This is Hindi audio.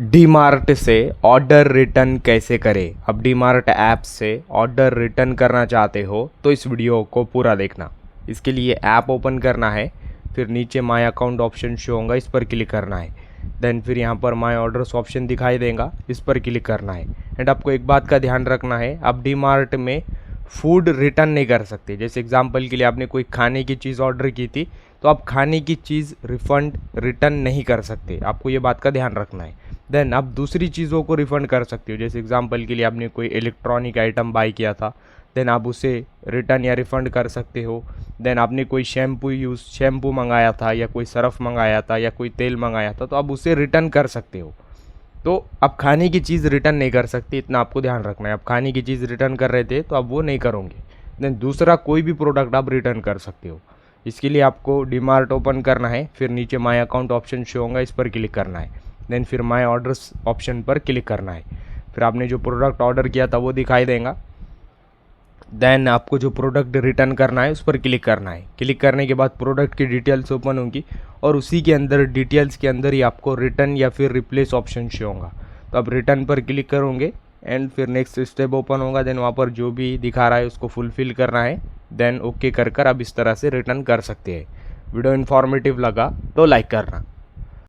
डीमार्ट से ऑर्डर रिटर्न कैसे करें। अब डीमार्ट ऐप से ऑर्डर रिटर्न करना चाहते हो तो इस वीडियो को पूरा देखना। इसके लिए ऐप ओपन करना है, फिर नीचे माय अकाउंट ऑप्शन शो होगा, इस पर क्लिक करना है। देन फिर यहाँ पर माय ऑर्डर्स ऑप्शन दिखाई देगा, इस पर क्लिक करना है। एंड आपको एक बात का ध्यान रखना है, आप डीमार्ट में फूड रिटर्न नहीं कर सकते। जैसे एग्जांपल के लिए आपने कोई खाने की चीज़ ऑर्डर की थी तो आप खाने की चीज़ रिफ़ंड रिटर्न नहीं कर सकते, आपको ये बात का ध्यान रखना है। देन आप दूसरी चीज़ों को रिफ़ंड कर सकते हो। जैसे एग्जांपल के लिए आपने कोई इलेक्ट्रॉनिक आइटम बाई किया था, देन आप उसे रिटर्न या रिफ़ंड कर सकते हो। देन आपने कोई शैम्पू मंगाया था या कोई सर्फ मंगाया था या कोई तेल मंगाया था तो आप उसे रिटर्न कर सकते हो। तो आप खाने की चीज़ रिटर्न नहीं कर सकते, इतना आपको ध्यान रखना है। आप खाने की चीज़ रिटर्न कर रहे थे तो आप वो नहीं करोगे। देन दूसरा कोई भी प्रोडक्ट आप रिटर्न कर सकते हो। इसके लिए आपको डीमार्ट ओपन करना है, फिर नीचे माय अकाउंट ऑप्शन शो होगा, इस पर क्लिक करना है। देन फिर माय ऑर्डर्स ऑप्शन पर क्लिक करना है। फिर आपने जो प्रोडक्ट ऑर्डर किया था वो दिखाई देगा। देन आपको जो प्रोडक्ट रिटर्न करना है उस पर क्लिक करना है। क्लिक करने के बाद प्रोडक्ट की डिटेल्स ओपन होंगी और उसी के अंदर डिटेल्स के अंदर ही आपको रिटर्न या फिर रिप्लेस ऑप्शन शो होगा। तो आप रिटर्न पर क्लिक करोगे एंड फिर नेक्स्ट स्टेप ओपन होगा। देन वहाँ पर जो भी दिखा रहा है उसको फुलफिल करना है। देन ओके कर आप इस तरह से रिटर्न कर सकते हैं। वीडियो इन्फॉर्मेटिव लगा तो लाइक करना।